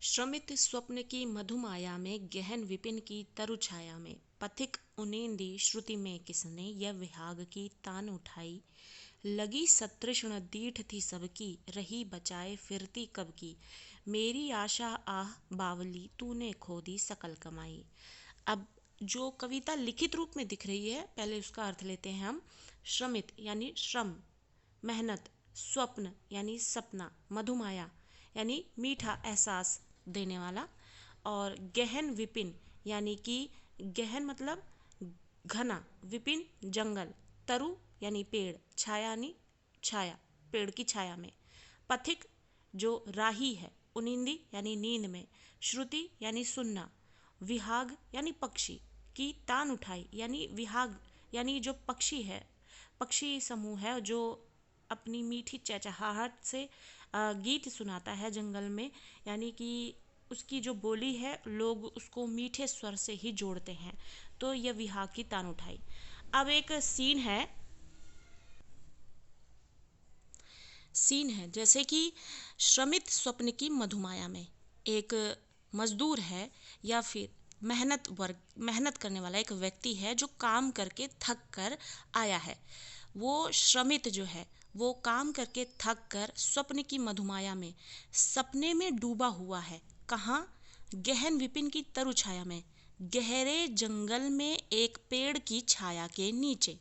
श्रमित स्वप्न की मधुमाया में, गहन विपिन की तरु छाया में, पथिक उनिंदी श्रुति में किसने, यह विहाग की तान उठाई। लगी सतृष्ण दीठ थी सबकी, रही बचाए फिरती कब की। मेरी आशा आह बावली, तूने खो दी सकल कमाई। अब जो कविता लिखित रूप में दिख रही है, पहले उसका अर्थ लेते हैं हम। श्रमित यानी श्रम, मेहनत, स्वप्न यानी सपना, मधुमाया यानी मीठा एहसास देने वाला, और गहन विपिन यानी कि गहन मतलब घना, विपिन जंगल, तरु यानी पेड़, छाया यानी छाया, पेड़ की छाया में, पथिक जो राही है, उनिंदी यानी नींद में, श्रुति यानी सुनना, विहाग यानी पक्षी की तान उठाई यानी विहाग यानी जो पक्षी है, पक्षी समूह है जो अपनी मीठी चहचहाहट से गीत सुनाता है जंगल में, यानी कि उसकी जो बोली है लोग उसको मीठे स्वर से ही जोड़ते हैं। तो यह विहाग की तान उठाई। अब एक सीन है जैसे कि श्रमित स्वप्न की मधुमाया में एक मजदूर है या फिर मेहनत करने वाला एक व्यक्ति है जो काम करके थक कर आया है। वो श्रमित जो है वो काम करके थक कर स्वप्न की मधुमाया में सपने में डूबा हुआ है। कहाँ? गहन विपिन की तरु छाया में, गहरे जंगल में एक पेड़ की छाया के नीचे।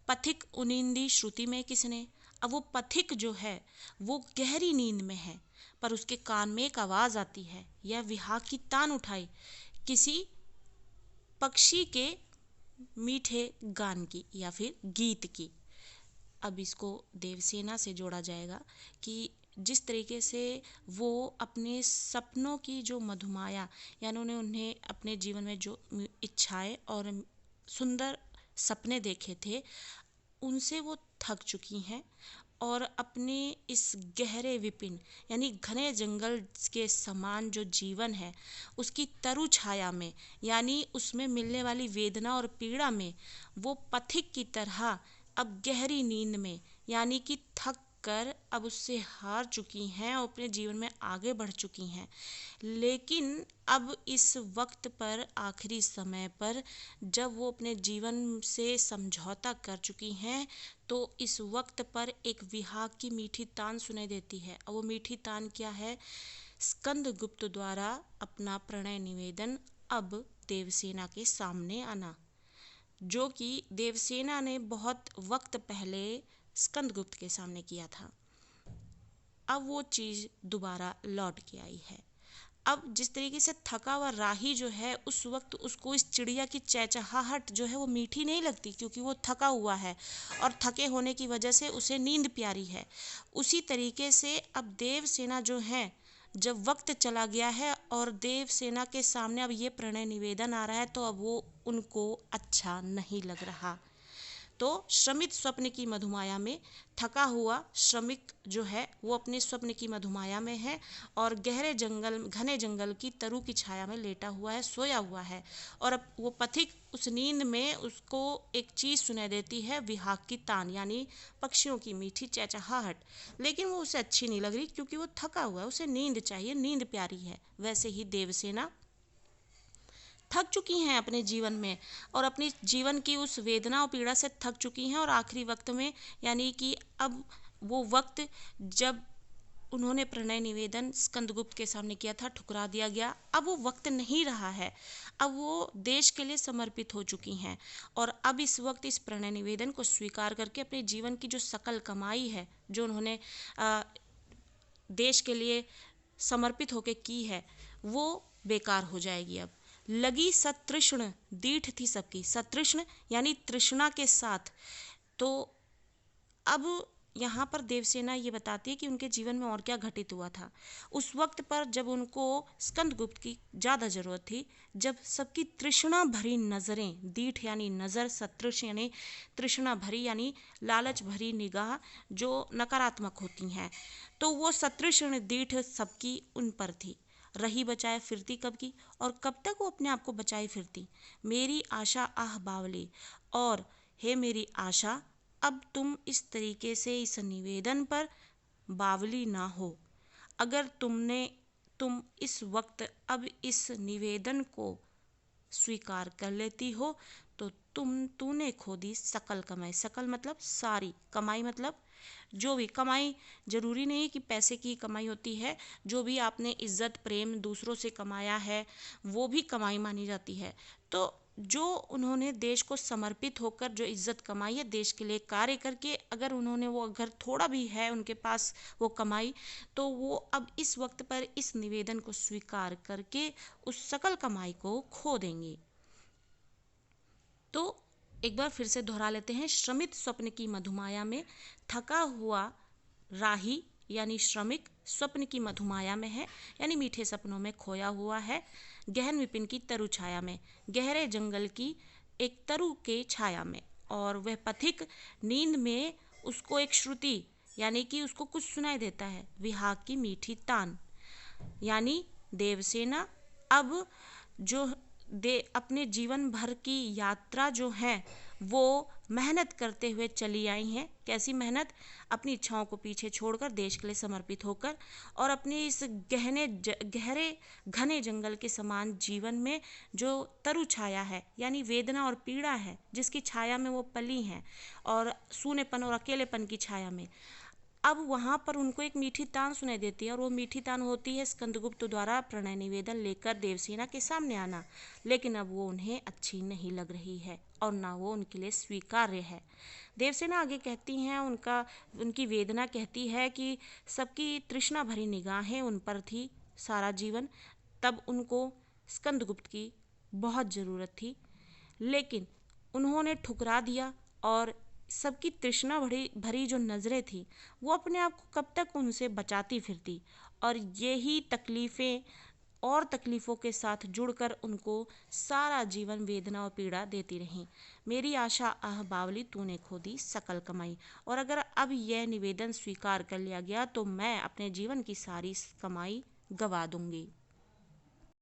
पथिक उनिंदी श्रुति में किसने? अब वो पथिक जो है वो गहरी नींद में है, पर उसके कान में एक आवाज आती है, यह विहाग की तान उठाई, किसी पक्षी के मीठे गान की या फिर गीत की। अब इसको देवसेना से जोड़ा जाएगा कि जिस तरीके से वो अपने सपनों की जो मधुमाया, यानी उन्हें अपने जीवन में जो इच्छाएं और सुंदर सपने देखे थे उनसे वो थक चुकी हैं, और अपने इस गहरे विपिन यानी घने जंगल के समान जो जीवन है उसकी तरु छाया में, यानी उसमें मिलने वाली वेदना और पीड़ा में वो पथिक की तरह अब गहरी नींद में, यानी कि थक कर अब उससे हार चुकी हैं और अपने जीवन में आगे बढ़ चुकी हैं। लेकिन अब इस वक्त पर, आखिरी समय पर, जब वो अपने जीवन से समझौता कर चुकी हैं, तो इस वक्त पर एक विहाग की मीठी तान सुनाई देती है। और वो मीठी तान क्या है? स्कंदगुप्त द्वारा अपना प्रणय निवेदन अब देवसेना के सामने आना, जो कि देवसेना ने बहुत वक्त पहले स्कंदगुप्त के सामने किया था। अब वो चीज़ दोबारा लौट के आई है। अब जिस तरीके से थका हुआ राही जो है उस वक्त उसको इस चिड़िया की चहचहाहट जो है वो मीठी नहीं लगती, क्योंकि वो थका हुआ है और थके होने की वजह से उसे नींद प्यारी है। उसी तरीके से अब देवसेना जो है, जब वक्त चला गया है और देवसेना के सामने अब ये प्रणय निवेदन आ रहा है, तो अब वो उनको अच्छा नहीं लग रहा। तो श्रमित स्वप्न की मधुमाया में थका हुआ श्रमिक जो है वो अपने स्वप्न की मधुमाया में है और गहरे जंगल, घने जंगल की तरु की छाया में लेटा हुआ है, सोया हुआ है। और अब वो पथिक उस नींद में उसको एक चीज़ सुनाई देती है, विहाग की तान यानी पक्षियों की मीठी चहचहाहट, लेकिन वो उसे अच्छी नहीं लग रही क्योंकि वो थका हुआ है, उसे नींद चाहिए, नींद प्यारी है। वैसे ही देवसेना थक चुकी हैं अपने जीवन में और अपनी जीवन की उस वेदना और पीड़ा से थक चुकी हैं, और आखिरी वक्त में, यानी कि अब वो वक्त जब उन्होंने प्रणय निवेदन स्कंदगुप्त के सामने किया था, ठुकरा दिया गया। अब वो वक्त नहीं रहा है, अब वो देश के लिए समर्पित हो चुकी हैं, और अब इस वक्त इस प्रणय निवेदन को स्वीकार करके अपने जीवन की जो सकल कमाई है जो उन्होंने देश के लिए समर्पित होकर की है वो बेकार हो जाएगी। अब लगी सतृष्ण दीठ थी सबकी, सतृष्ण यानी तृष्णा के साथ। तो अब यहाँ पर देवसेना ये बताती है कि उनके जीवन में और क्या घटित हुआ था उस वक्त पर, जब उनको स्कंदगुप्त की ज़्यादा ज़रूरत थी, जब सबकी तृष्णा भरी नज़रें, दीठ यानी नज़र, सतृष्ण यानी तृष्णा भरी यानी लालच भरी निगाह जो नकारात्मक होती हैं, तो वो सतृष्ण दीठ सबकी उन पर थी। रही बचाए फिरती कब की, और कब तक वो अपने आप को बचाई फिरती। मेरी आशा आह बावली, और हे मेरी आशा, अब तुम इस तरीके से इस निवेदन पर बावली ना हो। अगर तुम इस वक्त अब इस निवेदन को स्वीकार कर लेती हो तो तूने खो दी सकल कमाई। सकल मतलब सारी कमाई, मतलब जो भी कमाई, जरूरी नहीं कि पैसे की कमाई होती है, जो भी आपने इज्जत प्रेम दूसरों से कमाया है वो भी कमाई मानी जाती है। तो जो उन्होंने देश को समर्पित होकर जो इज्जत कमाई है, देश के लिए कार्य करके, अगर उन्होंने वो अगर थोड़ा भी है उनके पास वो कमाई, तो वो अब इस वक्त पर इस निवेदन को स्वीकार करके उस सकल कमाई को खो देंगे। तो एक बार फिर से दोहरा लेते हैं। श्रमित स्वप्न की मधुमाया में, थका हुआ राही यानी श्रमिक स्वप्न की मधुमाया में है, यानी मीठे सपनों में खोया हुआ है। गहन विपिन की तरु छाया में, गहरे जंगल की एक तरु के छाया में। और वह पथिक नींद में उसको एक श्रुति यानी कि उसको कुछ सुनाई देता है, विहाग की मीठी तान, यानी देवसेना अब जो अपने जीवन भर की यात्रा जो है वो मेहनत करते हुए चली आई हैं। कैसी मेहनत? अपनी इच्छाओं को पीछे छोड़कर देश के लिए समर्पित होकर, और अपने इस गहरे घने जंगल के समान जीवन में जो तरु छाया है यानी वेदना और पीड़ा है, जिसकी छाया में वो पली हैं, और सूनेपन और अकेलेपन की छाया में, अब वहाँ पर उनको एक मीठी तान सुनाई देती है। और वो मीठी तान होती है स्कंदगुप्त द्वारा प्रणय निवेदन लेकर देवसेना के सामने आना। लेकिन अब वो उन्हें अच्छी नहीं लग रही है और ना वो उनके लिए स्वीकार्य है। देवसेना आगे कहती हैं, उनकी वेदना कहती है कि सबकी तृष्णा भरी निगाहें उन पर थी सारा जीवन, तब उनको स्कंदगुप्त की बहुत ज़रूरत थी, लेकिन उन्होंने ठुकरा दिया। और सबकी तृष्णा भरी जो नज़रें थी वो अपने आप को कब तक उनसे बचाती फिरती, और यही तकलीफ़ें और तकलीफ़ों के साथ जुड़कर उनको सारा जीवन वेदना और पीड़ा देती रहीं। मेरी आशा आह बावली तूने खो दी सकल कमाई। और अगर अब यह निवेदन स्वीकार कर लिया गया तो मैं अपने जीवन की सारी कमाई गवा दूंगी।